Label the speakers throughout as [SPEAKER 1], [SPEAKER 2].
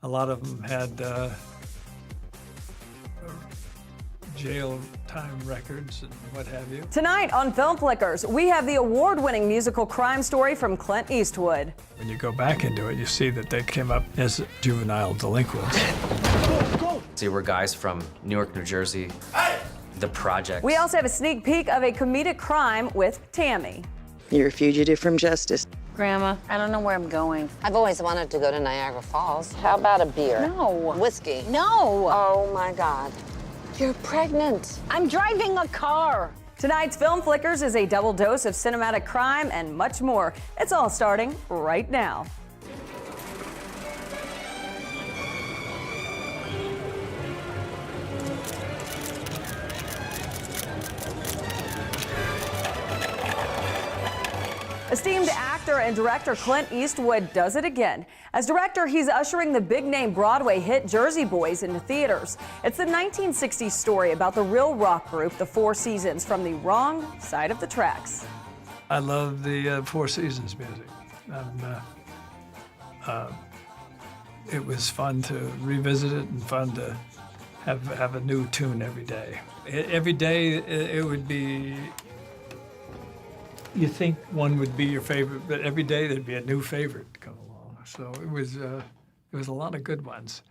[SPEAKER 1] A lot of them had jail time records and what have you.
[SPEAKER 2] Tonight on Film Flickers, we have the award-winning musical crime story from Clint Eastwood.
[SPEAKER 1] When you go back into it, you see that they came up as juvenile delinquents.
[SPEAKER 3] They were guys from Newark, New Jersey, the project.
[SPEAKER 2] We also have a sneak peek of a comedic crime with Tammy.
[SPEAKER 4] You're a fugitive from justice.
[SPEAKER 5] Grandma, I don't know where I'm going.
[SPEAKER 6] I've always wanted to go to Niagara Falls. How about a beer?
[SPEAKER 5] No.
[SPEAKER 6] Whiskey?
[SPEAKER 5] No.
[SPEAKER 6] Oh, my God. You're pregnant.
[SPEAKER 5] I'm driving a car.
[SPEAKER 2] Tonight's Film Flickers is a double dose of cinematic crime and much more. It's all starting right now. Esteemed actor and director Clint Eastwood does it again. As director, he's ushering the big-name Broadway hit Jersey Boys into theaters. It's the 1960s story about the real rock group, the Four Seasons, from the wrong side of the tracks.
[SPEAKER 1] I love the Four Seasons music. It was fun to revisit it and fun to have a new tune every day. Every day it would be. You think one would be your favorite, but every day there'd be a new favorite to come along. So it was a lot of good ones.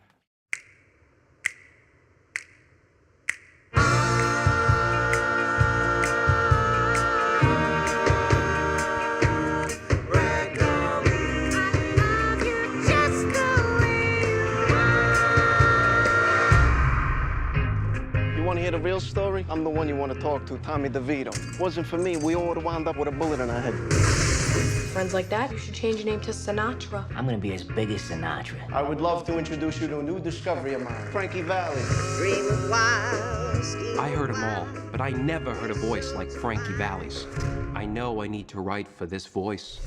[SPEAKER 7] The real story, I'm the one you want to talk to, Tommy DeVito. Wasn't for me, we all would have wound up with a bullet in our head.
[SPEAKER 8] Friends like that, you should change your name to Sinatra.
[SPEAKER 9] I'm gonna be as big as Sinatra.
[SPEAKER 7] I would love to introduce you to a new discovery of mine, Frankie Valli.
[SPEAKER 10] I heard them all, but I never heard a voice like Frankie Valli's. I know I need to write for this voice.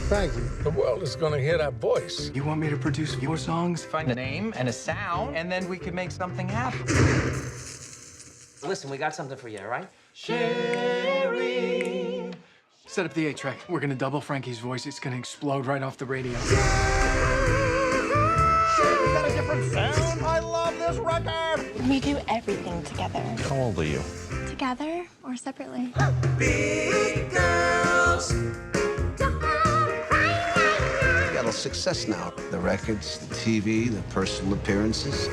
[SPEAKER 11] Frankie, the world is gonna hear that voice.
[SPEAKER 12] You want me to produce your songs?
[SPEAKER 13] Find a name and a sound, and then we could make something happen.
[SPEAKER 3] Listen, we got something for you, all right?
[SPEAKER 12] Sherry. Set up the 8-track. We're gonna double Frankie's voice. It's gonna explode right off the radio.
[SPEAKER 7] Is that a different sound? I love this record!
[SPEAKER 8] We do everything together.
[SPEAKER 10] How old are you?
[SPEAKER 8] Together or separately?
[SPEAKER 7] Big girls.
[SPEAKER 14] You got a success now. The records, the TV, the personal appearances.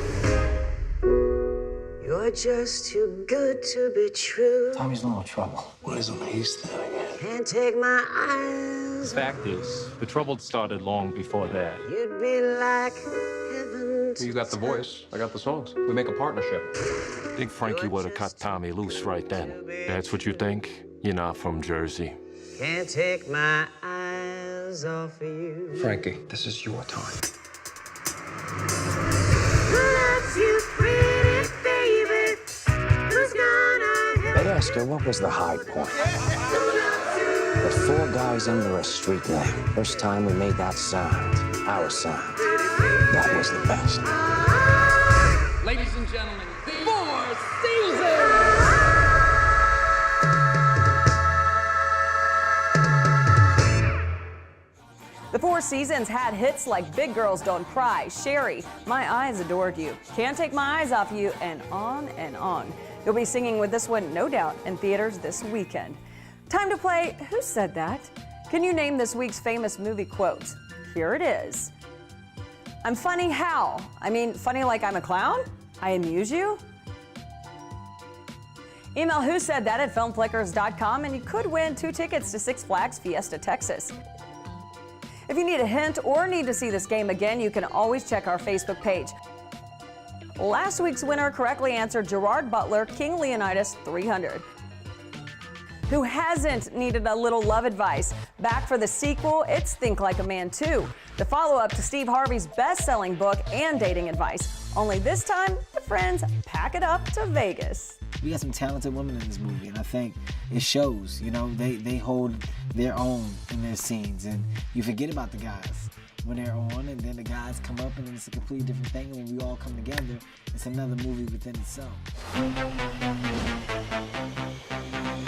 [SPEAKER 15] You're just too good to be true.
[SPEAKER 9] Tommy's in a little trouble.
[SPEAKER 14] What is it he's doing?
[SPEAKER 15] Can't take my eyes.
[SPEAKER 10] The fact is, the trouble started long before that.
[SPEAKER 15] You'd be like heaven.
[SPEAKER 10] You got the voice, I got the songs. We make a partnership. I think Frankie would have cut Tommy loose right then. That's what you think? You're not from Jersey.
[SPEAKER 15] Can't take my eyes off of you.
[SPEAKER 12] Frankie, this is your time.
[SPEAKER 15] Who loves you, pretty baby? Who's gonna help?
[SPEAKER 9] They asked her what was the high point. The four guys under a street name. First time we made that sound, our sound. That was the best.
[SPEAKER 13] Ladies and gentlemen, the Four Seasons!
[SPEAKER 2] The Four Seasons had hits like Big Girls Don't Cry, Sherry, My Eyes Adored You, Can't Take My Eyes Off You, and on and on. You'll be singing with this one, no doubt, in theaters this weekend. Time to play Who Said That? Can you name this week's famous movie quote? Here it is. I'm funny how? I mean, funny like I'm a clown? I amuse you? Email Who Said That at filmflickers.com and you could win 2 tickets to Six Flags Fiesta, Texas. If you need a hint or need to see this game again, you can always check our Facebook page. Last week's winner correctly answered Gerard Butler, King Leonidas 300. Who hasn't needed a little love advice? Back for the sequel, it's Think Like a Man 2, the follow-up to Steve Harvey's best-selling book and dating advice. Only this time, the friends pack it up to Vegas.
[SPEAKER 16] We got some talented women in this movie, and I think it shows. You know, they hold their own in their scenes, and you forget about the guys when they're on, and then the guys come up, and then it's a completely different thing, and when we all come together, it's another movie within itself.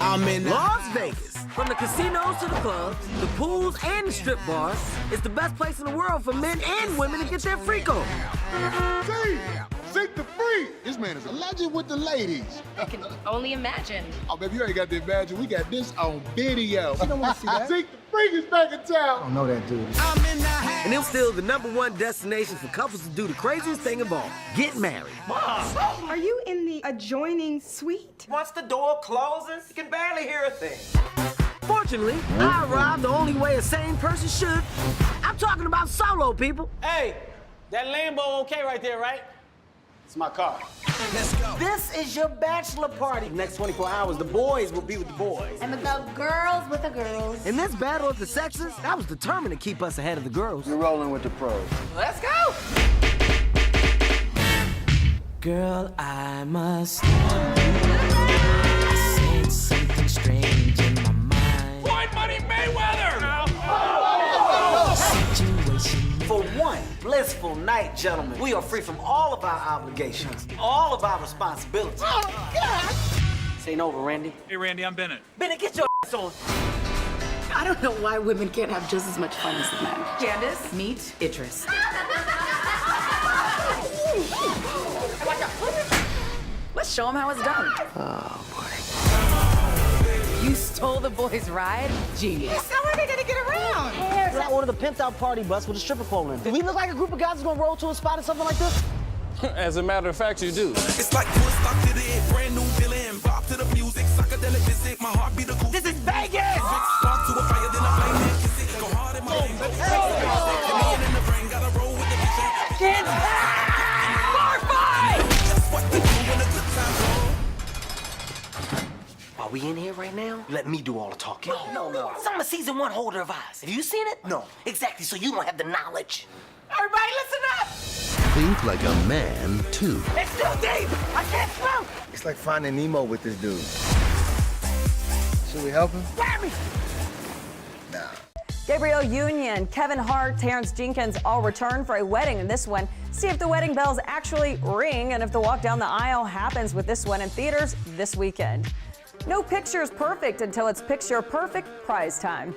[SPEAKER 17] I'm in Las Vegas. From the casinos to the clubs, the pools, and the strip bars, it's the best place in the world for men and women to get their freak on.
[SPEAKER 18] Seek the free. This man is a legend with the ladies.
[SPEAKER 8] I can only imagine.
[SPEAKER 18] Oh, baby, you ain't got to imagine. We got this on video.
[SPEAKER 16] You don't want to see that.
[SPEAKER 18] Seek the freak is back in town.
[SPEAKER 16] I don't know that dude.
[SPEAKER 17] And it's still the #1 destination for couples to do the craziest thing of all, get married.
[SPEAKER 19] Mom! Are you in the adjoining suite?
[SPEAKER 13] Once the door closes, you can barely hear a thing.
[SPEAKER 17] Fortunately, I arrived the only way a sane person should. I'm talking about solo, people.
[SPEAKER 13] Hey, that Lambo okay right there, right?
[SPEAKER 18] It's my car.
[SPEAKER 17] Let's go. This is your bachelor party. Next 24 hours, the boys will be with the boys.
[SPEAKER 8] And the girls with the girls.
[SPEAKER 17] In this battle of the sexes, I was determined to keep us ahead of the girls.
[SPEAKER 18] You're rolling with the pros.
[SPEAKER 13] Let's go!
[SPEAKER 17] Girl, I must warn you. I sense something strange in my mind.
[SPEAKER 13] Point Money Mayweather!
[SPEAKER 17] For one blissful night, gentlemen, we are free from all of our obligations, all of our responsibilities. Oh, God! This ain't over, Randy.
[SPEAKER 13] Hey, Randy, I'm Bennett.
[SPEAKER 17] Bennett, get your ass on.
[SPEAKER 5] I don't know why women can't have just as much fun as the men. Candace, meet Idris. Let's show him how it's done.
[SPEAKER 17] Oh, boy.
[SPEAKER 5] You stole the boys' ride? Genius.
[SPEAKER 19] How are they gonna get around?
[SPEAKER 17] I ordered a pimped out party bus with a stripper pole in it. Do we look like a group of guys who's gonna roll to a spot or something like this?
[SPEAKER 20] As a matter of fact, you do.
[SPEAKER 21] It's like Woodstock to the end, brand new villain, bop to the music, psychedelic visit, my heart beat a cool.
[SPEAKER 17] This is Vegas!
[SPEAKER 21] Spark to a fire, then I flame it, kiss it, go hard in my brain, go in the brain, gotta roll with the vision.
[SPEAKER 17] Get back! Bar fight!
[SPEAKER 21] That's what they do when a good time roll.
[SPEAKER 17] Are we in here right now? Let me do all the talking. No. So I'm a season 1 holder of eyes. Have you seen it? No. Exactly, so you don't have the knowledge. Everybody listen up!
[SPEAKER 14] Think like a man, too.
[SPEAKER 17] It's too deep! I can't swim!
[SPEAKER 18] It's like finding Nemo with this dude. Should we help him?
[SPEAKER 17] Grab me!
[SPEAKER 18] Nah.
[SPEAKER 2] Gabrielle Union, Kevin Hart, Terrence Jenkins all return for a wedding in this one. See if the wedding bells actually ring and if the walk down the aisle happens with this one in theaters this weekend. No picture is perfect until it's picture perfect prize time.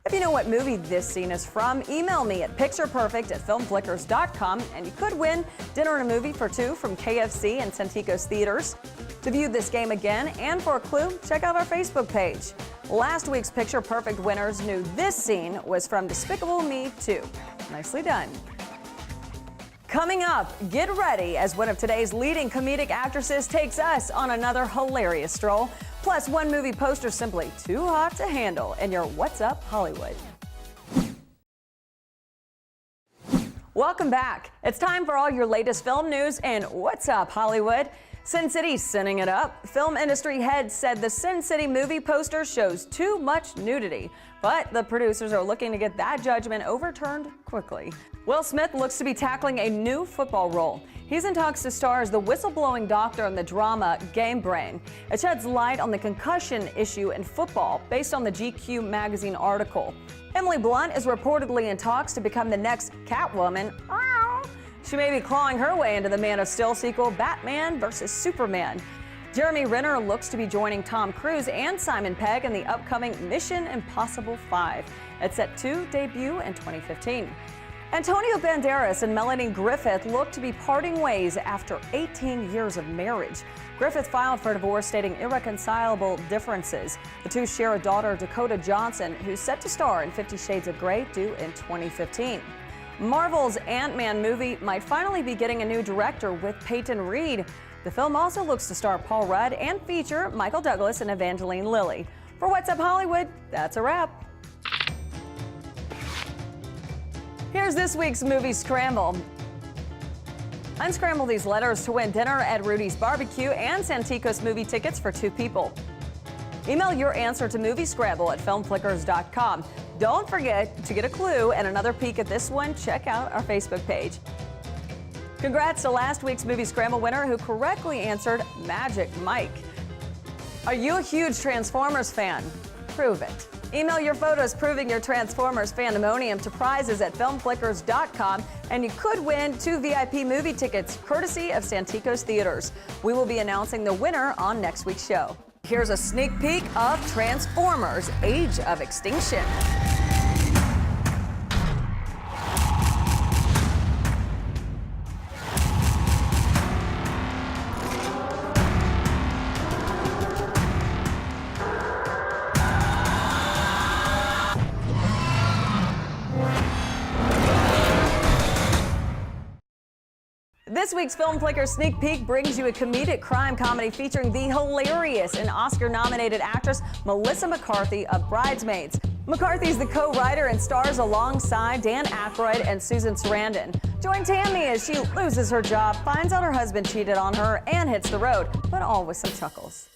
[SPEAKER 2] If you know what movie this scene is from, email me at pictureperfect@filmflickers.com and you could win dinner and a movie for 2 from KFC and Santikos Theaters. To view this game again and for a clue, check out our Facebook page. Last week's Picture Perfect winners knew this scene was from Despicable Me 2. Nicely done. Coming up, get ready as one of today's leading comedic actresses takes us on another hilarious stroll. Plus, one movie poster simply too hot to handle in your What's Up Hollywood. Welcome back. It's time for all your latest film news and What's Up Hollywood. Sin City's sending it up. Film industry heads said the Sin City movie poster shows too much nudity, but the producers are looking to get that judgment overturned quickly. Will Smith looks to be tackling a new football role. He's in talks to star as the whistleblowing doctor in the drama Game Brain. It sheds light on the concussion issue in football based on the GQ magazine article. Emily Blunt is reportedly in talks to become the next Catwoman. She may be clawing her way into the Man of Steel sequel, Batman vs. Superman. Jeremy Renner looks to be joining Tom Cruise and Simon Pegg in the upcoming Mission Impossible 5. It's set to debut in 2015. Antonio Banderas and Melanie Griffith look to be parting ways after 18 years of marriage. Griffith filed for divorce, stating irreconcilable differences. The two share a daughter, Dakota Johnson, who's set to star in 50 Shades of Grey, due in 2015. Marvel's Ant-Man movie might finally be getting a new director with Peyton Reed. The film also looks to star Paul Rudd and feature Michael Douglas and Evangeline Lilly. For What's Up Hollywood, that's a wrap. Here's this week's movie Scramble. Unscramble these letters to win dinner at Rudy's Barbecue and Santikos movie tickets for 2 people. Email your answer to moviescramble@filmflickers.com. Don't forget to get a clue and another peek at this one. Check out our Facebook page. Congrats to last week's Movie Scramble winner who correctly answered Magic Mike. Are you a huge Transformers fan? Prove it. Email your photos proving your Transformers fandemonium to prizes at filmflickers.com, and you could win 2 VIP movie tickets courtesy of Santikos Theaters. We will be announcing the winner on next week's show. Here's a sneak peek of Transformers: Age of Extinction. This week's Film Flicker Sneak Peek brings you a comedic crime comedy featuring the hilarious and Oscar-nominated actress Melissa McCarthy of Bridesmaids. McCarthy's the co-writer and stars alongside Dan Aykroyd and Susan Sarandon. Join Tammy as she loses her job, finds out her husband cheated on her, and hits the road, but all with some chuckles.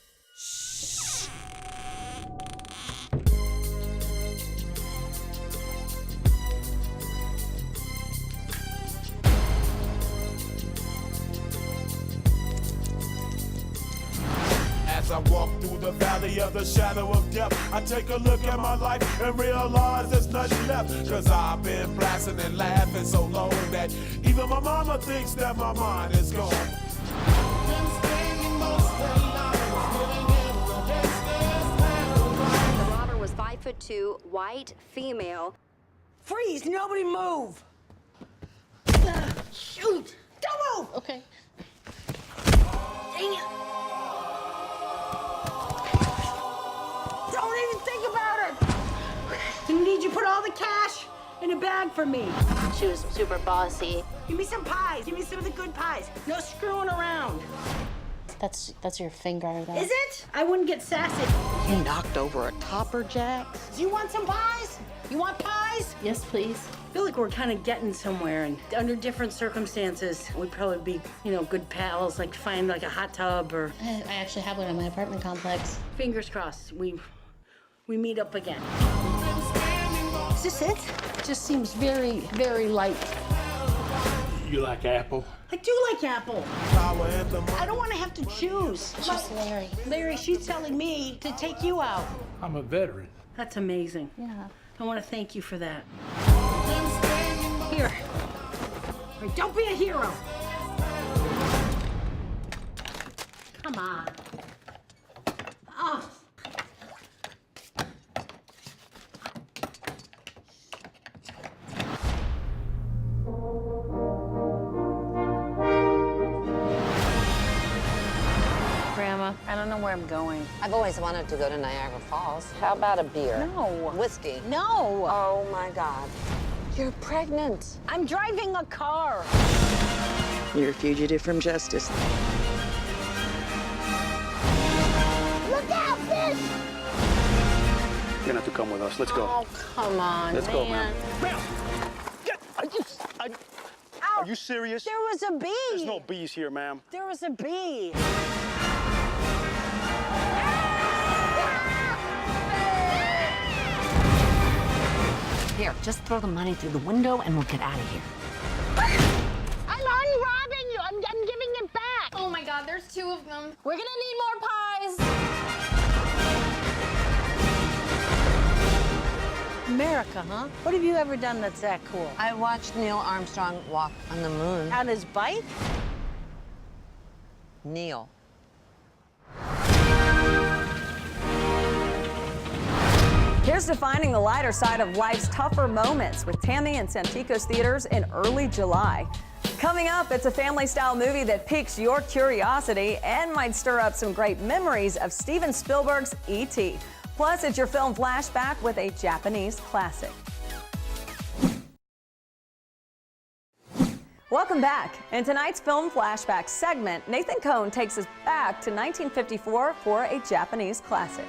[SPEAKER 21] As I walk through the valley of the shadow of death, I take a look at my life and realize there's nothing left. Cause I've been blasting and laughing so long that even my mama thinks that my mind is gone.
[SPEAKER 4] The robber was 5'2", white, female.
[SPEAKER 17] Freeze! Nobody move! Shoot! Don't move!
[SPEAKER 4] Okay.
[SPEAKER 17] Dang it! Don't even think about it! I need you to put all the cash in a bag for me.
[SPEAKER 4] She was super bossy.
[SPEAKER 17] Give me some pies. Give me some of the good pies. No screwing around.
[SPEAKER 4] That's your finger, though.
[SPEAKER 17] Is it? I wouldn't get sassy.
[SPEAKER 22] You knocked over a topper, Jack?
[SPEAKER 17] Do you want some pies? You want pies?
[SPEAKER 4] Yes, please.
[SPEAKER 17] I feel like we're kind of getting somewhere, and under different circumstances, we'd probably be, good pals, like find like a hot tub or...
[SPEAKER 4] I actually have one in my apartment complex.
[SPEAKER 17] Fingers crossed, we meet up again. Is this it?
[SPEAKER 22] Just seems very, very light.
[SPEAKER 11] You like apple?
[SPEAKER 17] I do like apple. I don't want to have to choose.
[SPEAKER 4] Just Larry.
[SPEAKER 17] Larry, she's telling me to take you out.
[SPEAKER 11] I'm a veteran.
[SPEAKER 17] That's amazing.
[SPEAKER 4] Yeah.
[SPEAKER 17] I want to thank you for that. Here. All right, don't be a hero. Come on. Oh.
[SPEAKER 6] Grandma, I don't know where I'm going. I've always wanted to go to Niagara Falls. How about a beer?
[SPEAKER 17] No.
[SPEAKER 6] Whiskey?
[SPEAKER 17] No.
[SPEAKER 6] Oh, my God. You're pregnant.
[SPEAKER 17] I'm driving a car.
[SPEAKER 22] You're a fugitive from justice.
[SPEAKER 17] Look out, fish!
[SPEAKER 23] You're gonna have to come with us. Let's go.
[SPEAKER 6] Oh, come on,
[SPEAKER 23] Let's go, man.
[SPEAKER 17] Ma'am!
[SPEAKER 23] Are you serious?
[SPEAKER 17] There was a bee.
[SPEAKER 23] There's no bees here, ma'am.
[SPEAKER 17] There was a bee.
[SPEAKER 6] Here, just throw the money through the window and we'll get out of here.
[SPEAKER 17] I'm unrobbing you. I'm giving it back.
[SPEAKER 8] Oh my God, there's 2 of them.
[SPEAKER 4] We're gonna need more pies.
[SPEAKER 17] America, huh? What have you ever done that's that cool?
[SPEAKER 6] I watched Neil Armstrong walk on the moon.
[SPEAKER 17] On his bike?
[SPEAKER 6] Neil.
[SPEAKER 2] Here's defining the lighter side of life's tougher moments with Tammy and Santikos Theaters in early July. Coming up, it's a family-style movie that piques your curiosity and might stir up some great memories of Steven Spielberg's E.T. Plus, it's your film Flashback with a Japanese classic. Welcome back. In tonight's Film Flashback segment, Nathan Cohn takes us back to 1954 for a Japanese classic.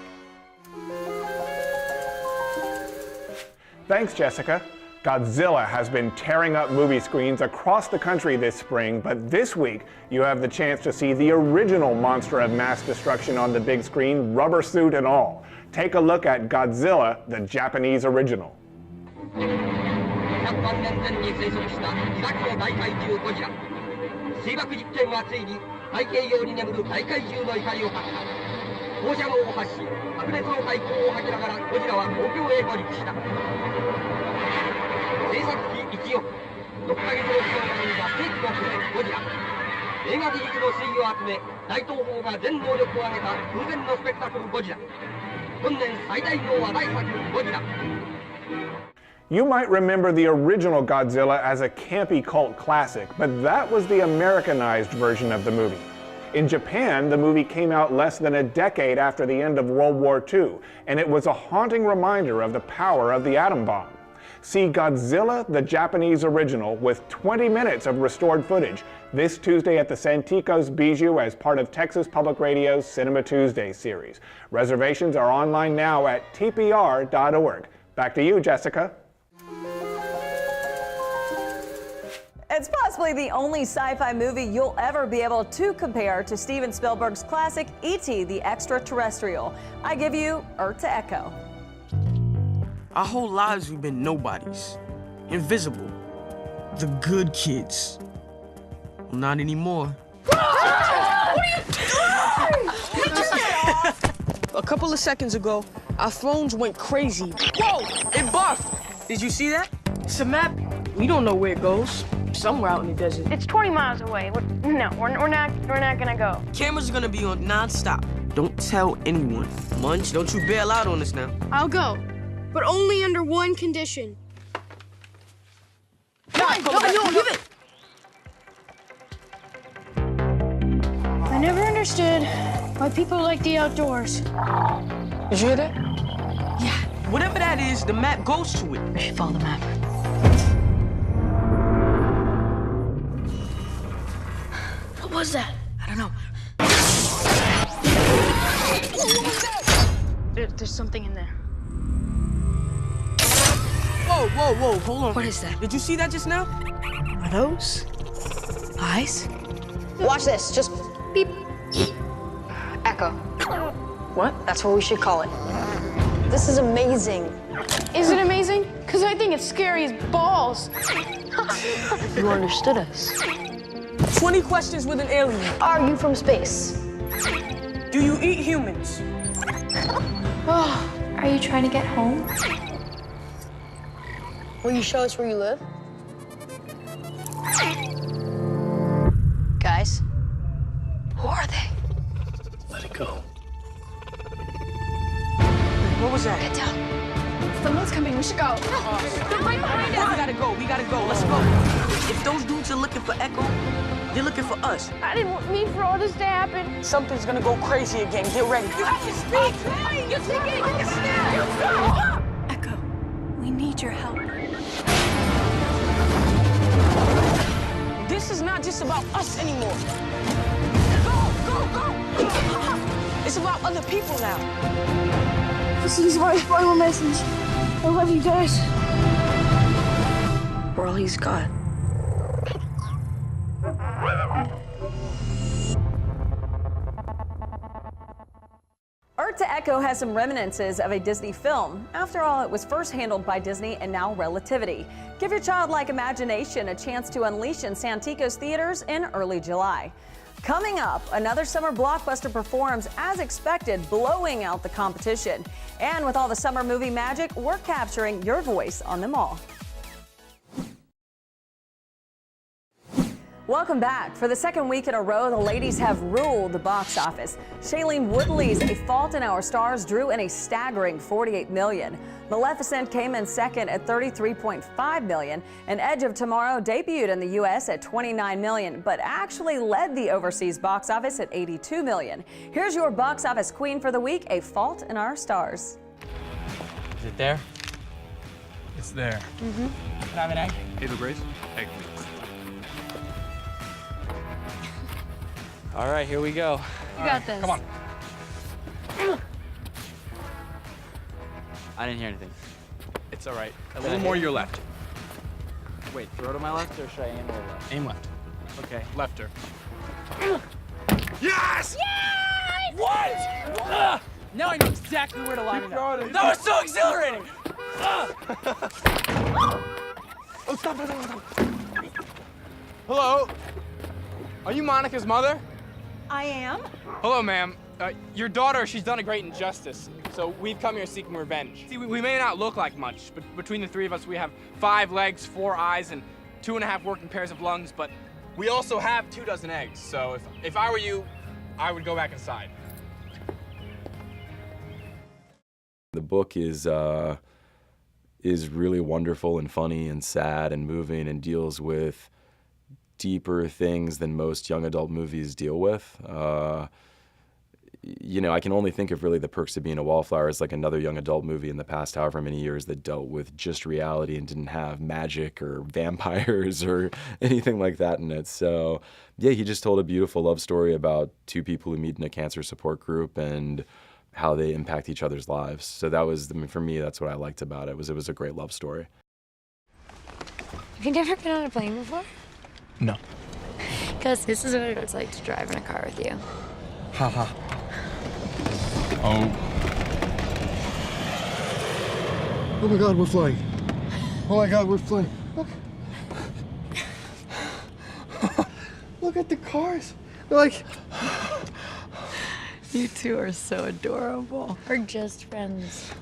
[SPEAKER 24] Thanks, Jessica. Godzilla has been tearing up movie screens across the country this spring, but this week you have the chance to see the original monster of mass destruction on the big screen, rubber suit and all. Take a look at Godzilla, the Japanese original.
[SPEAKER 25] 100万年前に生息した最古の大怪獣ゴジラ。水爆実験はついに太平洋に眠る大怪獣の怒りを発した。放射能を発し、烈の太鼓を吐きながらゴジラは東京へ上陸した。制作費1億、6ヶ月の期間が生んだ世紀のゴジラ。映画技術の粋を集め、大東宝が全能力を挙げた空前のスペクタクルゴジラ。本年最大の話題作ゴジラ。
[SPEAKER 24] You might remember the original Godzilla as a campy cult classic, but that was the Americanized version of the movie. In Japan, the movie came out less than a decade after the end of World War II, and it was a haunting reminder of the power of the atom bomb. See Godzilla, the Japanese original, with 20 minutes of restored footage this Tuesday at the Santikos Bijou as part of Texas Public Radio's Cinema Tuesday series. Reservations are online now at tpr.org. Back to you, Jessica.
[SPEAKER 2] It's possibly the only sci-fi movie you'll ever be able to compare to Steven Spielberg's classic E.T. the Extraterrestrial. I give you Earth to Echo.
[SPEAKER 1] Our whole lives we've been nobodies, invisible, the good kids. Well, not anymore.
[SPEAKER 15] What are you doing?
[SPEAKER 1] A couple of seconds ago, our phones went crazy. Whoa! It buffed! Did you see that? It's a map. We don't know where it goes. Somewhere out in the desert.
[SPEAKER 8] It's 20 miles away. No, we're not gonna go.
[SPEAKER 1] Cameras are gonna be on non-stop. Don't tell anyone. Munch, don't you bail out on us now.
[SPEAKER 8] I'll go, but only under one condition.
[SPEAKER 1] No, give it!
[SPEAKER 8] I never understood why people like the outdoors.
[SPEAKER 1] Did you hear that? Yeah. Whatever that is, the map goes to it.
[SPEAKER 4] We should follow the map.
[SPEAKER 8] What was that?
[SPEAKER 1] I don't know.
[SPEAKER 8] There's something in there.
[SPEAKER 1] Whoa, hold on.
[SPEAKER 4] What is that?
[SPEAKER 1] Did you see that just now?
[SPEAKER 4] Are those eyes? Watch this. Just beep. Echo.
[SPEAKER 1] What?
[SPEAKER 4] That's what we should call it. This is amazing.
[SPEAKER 8] Is it amazing? Because I think it's scary as balls.
[SPEAKER 4] You understood us.
[SPEAKER 1] 20 questions with an alien.
[SPEAKER 4] Are you from space?
[SPEAKER 1] Do you eat humans?
[SPEAKER 8] Oh, are you trying to get home?
[SPEAKER 4] Will you show us where you live? Guys, who are they?
[SPEAKER 11] Let it go.
[SPEAKER 1] What was that?
[SPEAKER 8] Get down. Someone's coming. We should go. They're right behind us.
[SPEAKER 1] We gotta go. Let's go. If those dudes are looking for Echo, they're looking for us.
[SPEAKER 8] I didn't mean for all this to happen.
[SPEAKER 1] Something's gonna go crazy again. Get ready.
[SPEAKER 8] You have to speak. You're thinking it. Stop.
[SPEAKER 3] Echo, we need your help.
[SPEAKER 1] This is not just about us anymore. Go! It's about other people now.
[SPEAKER 8] This is my final message. I love you guys.
[SPEAKER 4] We're all he's got.
[SPEAKER 2] Earth to Echo has some reminiscences of a Disney film. After all, it was first handled by Disney and now Relativity. Give your childlike imagination a chance to unleash in Santikos theaters in early July. Coming up, another summer blockbuster performs as expected, blowing out the competition. And with all the summer movie magic, we're capturing your voice on them all. Welcome back. For the second week in a row, the ladies have ruled the box office. Shailene Woodley's A Fault in Our Stars drew in a staggering $48 million. Maleficent came in second at $33.5 million, and Edge of Tomorrow debuted in the U.S. at $29 million, but actually led the overseas box office at $82 million. Here's your box office queen for the week, A Fault in Our Stars.
[SPEAKER 7] Is it there? It's there.
[SPEAKER 1] Can I have an egg?
[SPEAKER 7] Ava Grace? Egg, please. All right, here we go.
[SPEAKER 8] You got this.
[SPEAKER 7] Come on. I didn't hear anything. It's all right. A little more your left. Wait, throw to my left or should I aim a little left? Aim left. Okay, lefter. Yes!
[SPEAKER 8] Yes!
[SPEAKER 7] What? Now I know exactly where to line it up. That was so exhilarating!
[SPEAKER 13] Oh, stop. Hello? Are you Monica's mother?
[SPEAKER 3] I am.
[SPEAKER 13] Hello, ma'am.
[SPEAKER 7] Your daughter, she's done a great injustice, so we've come here seeking revenge. See, we may not look like much, but between the three of us, we have 5 legs, 4 eyes, and 2.5 working pairs of lungs, but we also have 24 eggs, so if I were you, I would go back inside.
[SPEAKER 5] The book is really wonderful and funny and sad and moving and deals with deeper things than most young adult movies deal with. You know, I can only think of really The Perks of Being a Wallflower as like another young adult movie in the past however many years that dealt with just reality and didn't have magic or vampires or anything like that in it. So yeah, he just told a beautiful love story about 2 people who meet in a cancer support group and how they impact each other's lives. So that was, I mean, for me, that's what I liked about it. It was a great love story.
[SPEAKER 3] Have you never been on a plane before?
[SPEAKER 7] No.
[SPEAKER 3] Because this is what it's like to drive in a car with you.
[SPEAKER 7] Haha. Oh.
[SPEAKER 18] Oh my God, we're flying. Oh my God, we're flying. Look. Look at the cars. They're like...
[SPEAKER 3] You two are so adorable. We're just friends.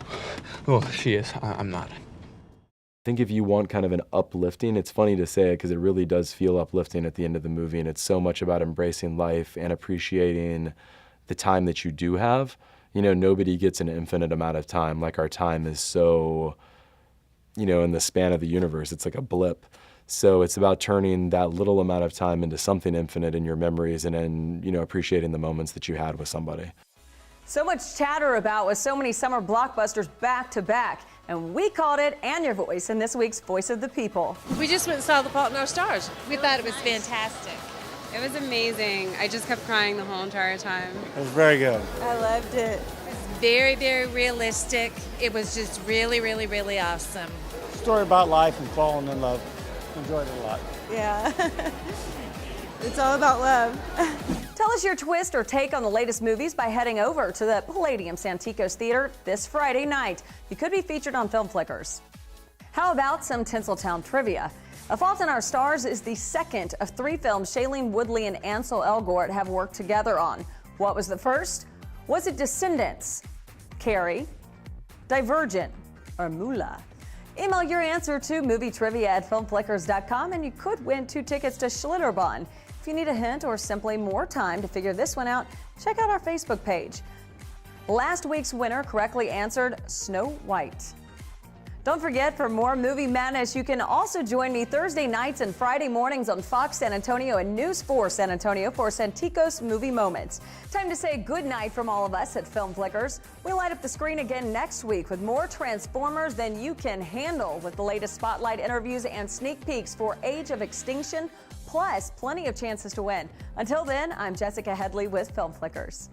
[SPEAKER 7] Oh, she is. I'm not.
[SPEAKER 5] I think if you want kind of an uplifting, it's funny to say it because it really does feel uplifting at the end of the movie, and it's so much about embracing life and appreciating the time that you do have. You know, nobody gets an infinite amount of time. Like, our time is so, you know, in the span of the universe, it's like a blip. So it's about turning that little amount of time into something infinite in your memories and then, you know, appreciating the moments that you had with somebody.
[SPEAKER 2] So much chatter about with so many summer blockbusters back to back. And we called it And Your Voice in this week's Voice of the People.
[SPEAKER 9] We just went and saw The Fault in Our Stars. We thought it was fantastic. It was amazing. I just kept crying the whole entire time.
[SPEAKER 23] It was very good.
[SPEAKER 9] I loved it. It was very, very realistic. It was just really, really, really awesome.
[SPEAKER 23] Story about life and falling in love. Enjoyed it a lot.
[SPEAKER 9] Yeah. It's all about love.
[SPEAKER 2] Tell us your twist or take on the latest movies by heading over to the Palladium Santikos Theater this Friday night. You could be featured on Film Flickers. How about some Tinseltown trivia? A Fault in Our Stars is the second of 3 films Shailene Woodley and Ansel Elgort have worked together on. What was the first? Was it Descendants, Carrie, Divergent, or Moolah? Email your answer to movietrivia@filmflickers.com and you could win 2 tickets to Schlitterbahn. If you need a hint or simply more time to figure this one out, check out our Facebook page. Last week's winner correctly answered Snow White. Don't forget, for more movie madness, you can also join me Thursday nights and Friday mornings on Fox San Antonio and News 4 San Antonio for Santikos Movie Moments. Time to say good night from all of us at Film Flickers. We'll light up the screen again next week with more Transformers than you can handle, with the latest spotlight interviews and sneak peeks for Age of Extinction, plus plenty of chances to win. Until then, I'm Jessica Headley with Film Flickers.